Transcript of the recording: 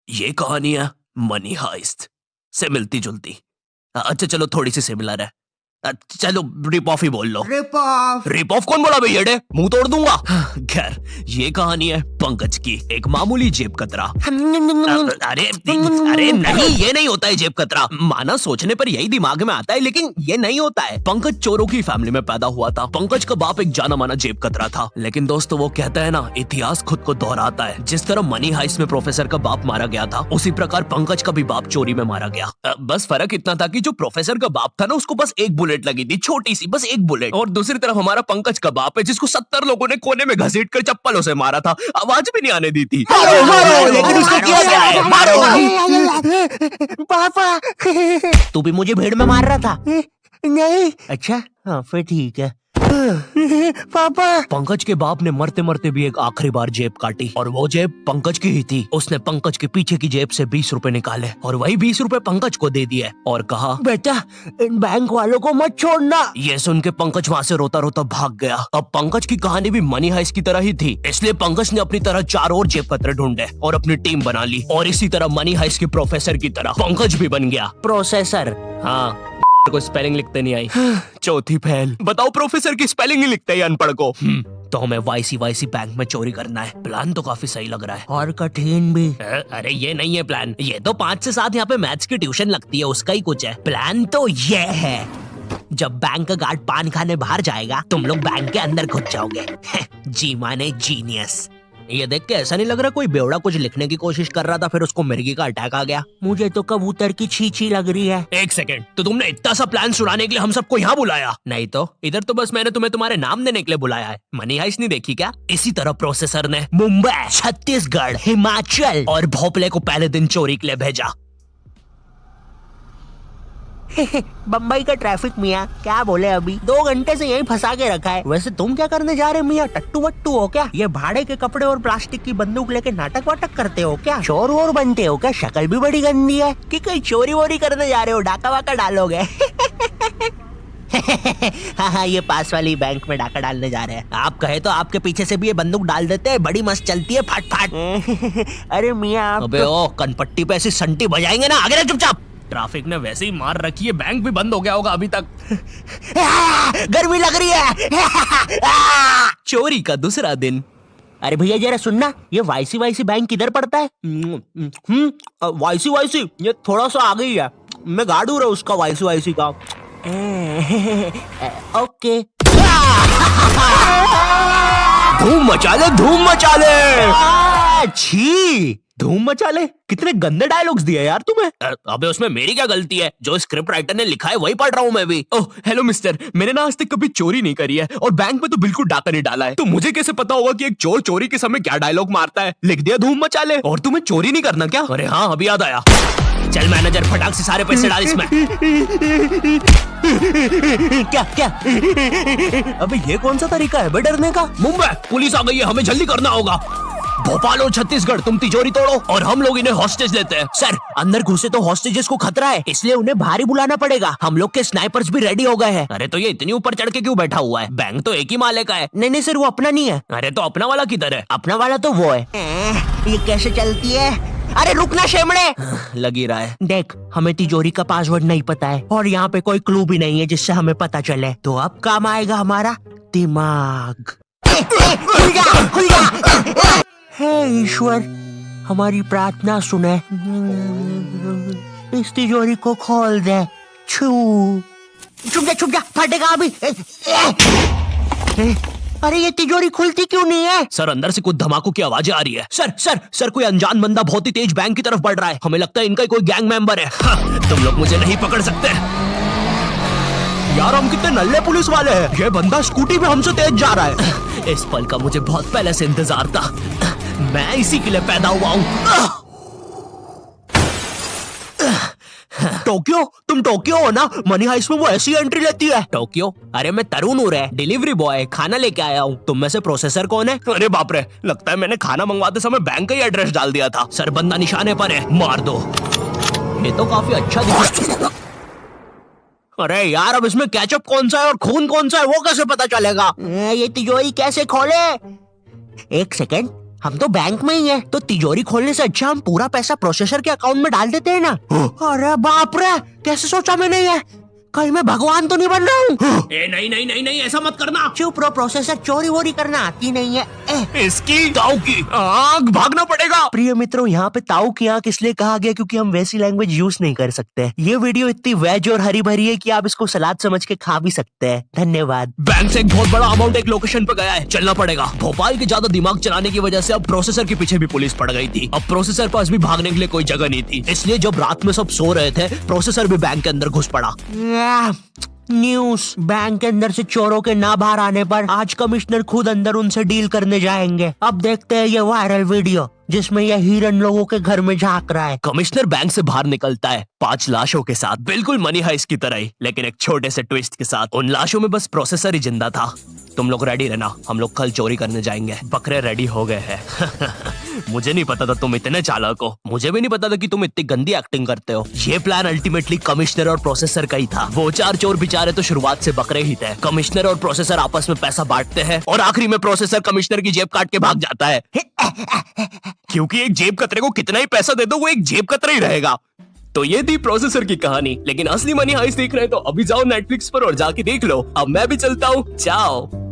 ये कहानी है मनी हाइस्ट से मिलती जुलती। अच्छा चलो थोड़ी सी सिमिलर है। चलो रिप ऑफ ही बोल लो। रिप ऑफ कौन बोला भैया? मुंह तोड़ दूंगा। खैर ये कहानी है पंकज की, एक मामूली जेब कतरा। अरे नहीं, ये नहीं होता है जेब कतरा। माना सोचने पर यही दिमाग में आता है, लेकिन ये नहीं होता है। पंकज चोरों की फैमिली में पैदा हुआ था। पंकज का बाप एक जाना माना जेब कतरा था। लेकिन दोस्तों वो कहता है ना, इतिहास खुद को दोहराता है। जिस तरह मनी हाइस्ट में प्रोफेसर का बाप मारा गया था, उसी प्रकार पंकज का भी बाप चोरी में मारा गया। बस फर्क इतना था कि जो प्रोफेसर का बाप था ना, उसको बस एक बुलेट लगी थी, छोटी सी, बस एक बुलेट। और दूसरी तरफ हमारा पंकज का बाप है, जिसको 70 लोगों ने कोने में घसीट कर चप्पलों से मारा था, आवाज भी नहीं आने दी थी। लेकिन उसने किया क्या है? पापा तू भी मुझे भीड़ में मार रहा था? नहीं अच्छा हाँ फिर ठीक है। पापा। पंकज के बाप ने मरते मरते भी एक आखिरी बार जेब काटी, और वो जेब पंकज की ही थी। उसने पंकज के पीछे की जेब से 20 रुपए निकाले और वही 20 रुपए पंकज को दे दिए और कहा, बेटा इन बैंक वालों को मत छोड़ना। ये सुन के पंकज वहाँ से रोता रोता भाग गया। अब पंकज की कहानी भी मनी हाइस्ट की तरह ही थी, इसलिए पंकज ने अपनी तरह 4 और जेब कतरे ढूंढे और अपनी टीम बना ली। और इसी तरह मनी हाइस्ट के प्रोफेसर की तरह पंकज भी बन गया प्रोसेसर। हाँ को स्पेलिंग लिखते नहीं आई। चौथी फैल। बताओ प्रोफेसर की स्पेलिंग ही लिखते ही अनपढ़ को। तो हमें वाईसी बैंक में चोरी करना है। प्लान तो काफी सही लग रहा है और कठिन भी। अरे ये नहीं है प्लान, ये तो 5 से 7 यहाँ पे मैथ्स की ट्यूशन लगती है, उसका ही कुछ है। प्लान तो ये है, जब बैंक का गार्ड पान खाने बाहर जाएगा, तुम लोग बैंक के अंदर घुस जाओगे। जी माने जीनियस। ये देख के ऐसा नहीं लग रहा कोई बेवड़ा कुछ लिखने की कोशिश कर रहा था, फिर उसको मिर्गी का अटैक आ गया। मुझे तो कबूतर की छींची लग रही है। एक सेकंड, तो तुमने इतना सा प्लान सुनाने के लिए हम सबको यहाँ बुलाया? नहीं तो इधर तो बस मैंने तुम्हें तुम्हारे नाम देने के लिए बुलाया है। मनी हाइस्ट नहीं देखी क्या? इसी तरह प्रोसेसर ने मुंबई, छत्तीसगढ़, हिमाचल और भोपाल को पहले दिन चोरी के लिए भेजा। बम्बई का ट्रैफिक मियाँ, क्या बोले अभी 2 घंटे से यहीं फंसा के रखा है। वैसे तुम क्या करने जा रहे मियाँ? टट्टू वट्टू हो क्या? ये भाड़े के कपड़े और प्लास्टिक की बंदूक लेके नाटक वाटक करते हो क्या? चोर वोर बनते हो क्या? शक्ल भी बड़ी गंदी है। कि कहीं चोरी वोरी करने जा रहे हो? डाका वाका डालोगे? हाँ ये पास वाली बैंक में डाका डालने जा रहे हैं। आप कहे तो आपके पीछे से भी ये बंदूक डाल देते हैं, बड़ी मस्त चलती है, फट फट। अरे मियाँ अबे ओ कनपट्टी पे ऐसी संटी बजाएंगे ना, आगे चुपचाप। ट्रैफिक ने वैसे ही मार रखी है, बैंक भी बंद हो गया होगा अभी तक। गर्मी लग रही है। चोरी का दूसरा दिन। अरे भैया जरा सुनना, ये वाईसी बैंक किधर पड़ता है? वाईसी ये थोड़ा सा आगे ही है। मैं गार्ड हूँ उसका, वाईसी का। ओके। धूम मचा ले, धूम मचा ले। छी, धूम मचा ले। कितने गंदे डायलॉग्स दिए यार तुम्हें। अबे उसमें मेरी क्या गलती है? जो स्क्रिप्ट राइटर ने लिखा है वही पढ़ रहा हूँ मैं भी। ओह हेलो मिस्टर, मैंने ना आज तक कभी चोरी नहीं करी है और बैंक में तो बिल्कुल डाका नहीं डाला है, तो मुझे कैसे पता होगा कि एक चोर चोरी के समय क्या डायलॉग मारता है? लिख दिया धूम मचा ले। और तुम्हें चोरी नहीं करना क्या? अरे हाँ अभी याद आया। चल मैनेजर फटाक से सारे पैसे डाल इसमें। क्या क्या? अबे ये कौन सा तरीका है बे डरने का? मुंबई पुलिस आ गई है, हमें जल्दी करना होगा। भोपाल और छत्तीसगढ़ तुम तिजोरी तोड़ो और हम लोग इन्हें हॉस्टेज लेते हैं। सर अंदर घुसे तो हॉस्टेजेस को खतरा है, इसलिए उन्हें बाहर ही बुलाना पड़ेगा। हम लोग के स्नाइपर्स भी रेडी हो गए हैं। अरे तो ये इतनी ऊपर चढ़ के क्यों बैठा हुआ है? बैंक तो एक ही माले का है। नहीं सर वो अपना नहीं है। अरे तो अपना वाला किधर है? अपना वाला तो वो है। ये कैसे चलती है? अरे रुकना शेमड़े। लगी रहा है। देख हमें तिजोरी का पासवर्ड नहीं पता है और यहाँ पे कोई क्लू भी नहीं है जिससे हमें पता चले, तो अब काम आएगा हमारा दिमाग। खुल जा। हे ईश्वर हमारी प्रार्थना सुने, इस तिजोरी को खोल दे। छू छुप जा फटेगा अभी। अरे ये तिजोरी खुलती क्यों नहीं है? सर अंदर से कुछ धमाकों की आवाजें आ रही है। सर कोई अनजान बंदा बहुत ही तेज बैंक की तरफ बढ़ रहा है। हमें लगता है इनका कोई गैंग मेंबर है। हाँ, तुम लोग मुझे नहीं पकड़ सकते। यार हम कितने नल्ले पुलिस वाले हैं। ये बंदा स्कूटी पे हमसे तेज जा रहा है। इस पल का मुझे बहुत पहले से इंतजार था। मैं इसी के लिए पैदा हुआ हूँ। टोक्यो, तुम टोक्यो हो ना? मनी हाइस्ट में वो ऐसी एंट्री लेती है। टोक्यो? अरे मैं तरुण हूँ रे, डिलीवरी बॉय, खाना लेके आया हूँ। तुम में से प्रोसेसर कौन है? अरे बाप रे, लगता है मैंने खाना मंगवाते समय बैंक का ही एड्रेस डाल दिया था। सर बंदा निशाने पर है, मार दो। ये तो काफी अच्छा दिखा। अरे यार अब इसमें केचप कौन सा है और खून कौन सा है वो कैसे पता चलेगा? ये तिजोरी कैसे खोले? एक सेकंड, हम तो बैंक में ही है, तो तिजोरी खोलने से अच्छा हम पूरा पैसा प्रोसेसर के अकाउंट में डाल देते हैं ना। अरे बाप रे, कैसे सोचा मैंने ये? कहीं मैं भगवान तो नहीं बन रहा हूँ? ए नहीं नहीं नहीं नहीं, ऐसा मत करना। चुप रहो, प्रोसेसर चोरी वोरी करना आती नहीं है। इसकी ताऊ की आग, भागना पड़ेगा। प्रिय मित्रों, यहाँ पे ताऊ की आंख इसलिए कहा गया क्योंकि हम वैसी लैंग्वेज यूज नहीं कर सकते। ये वीडियो इतनी वेज और हरी भरी है कि आप इसको सलाद समझ के खा भी सकते हैं। धन्यवाद। बैंक से एक बहुत बड़ा अमाउंट एक लोकेशन पे गया है, चलना पड़ेगा। भोपाल के ज्यादा दिमाग चलाने की वजह से अब प्रोसेसर के पीछे भी पुलिस पड़ गई थी। अब प्रोसेसर पास भी भागने के लिए कोई जगह नहीं थी, इसलिए जब रात में सब सो रहे थे, प्रोसेसर भी बैंक के अंदर घुस पड़ा। न्यूज, बैंक के अंदर से चोरों के ना बाहर आने पर आज कमिश्नर खुद अंदर उनसे डील करने जाएंगे। अब देखते हैं ये वायरल वीडियो जिसमें यह हिरन लोगों के घर में झांक रहा है। कमिश्नर बैंक से बाहर निकलता है 5 लाशों के साथ, बिल्कुल मनी हाइस्ट की तरह ही, लेकिन एक छोटे से ट्विस्ट के साथ। उन लाशों में बस प्रोसेसर ही जिंदा था। तुम लोग रेडी रहना, हम लोग कल चोरी करने जाएंगे। बकरे रेडी हो गए हैं। मुझे नहीं पता था तुम इतने चालाक हो, मुझे भी नहीं पता था कि तुम इतनी गंदी एक्टिंग करते हो। ये प्लान अल्टीमेटली कमिश्नर और प्रोसेसर का ही था। वो 4 चोर बेचारे तो शुरुआत से बकरे ही थे। कमिश्नर और प्रोसेसर आपस में पैसा बांटते हैं और आखिरी में प्रोसेसर कमिश्नर की जेब काट के भाग जाता है। क्योंकि एक जेब कतरे को कितना ही पैसा दे दो, वो एक जेब कतरा ही रहेगा। तो ये थी प्रोसेसर की कहानी, लेकिन असली मनी हाइस्ट देख रहे हैं तो अभी जाओ नेटफ्लिक्स पर और जाके देख लो। अब मैं भी चलता हूँ, चाओ।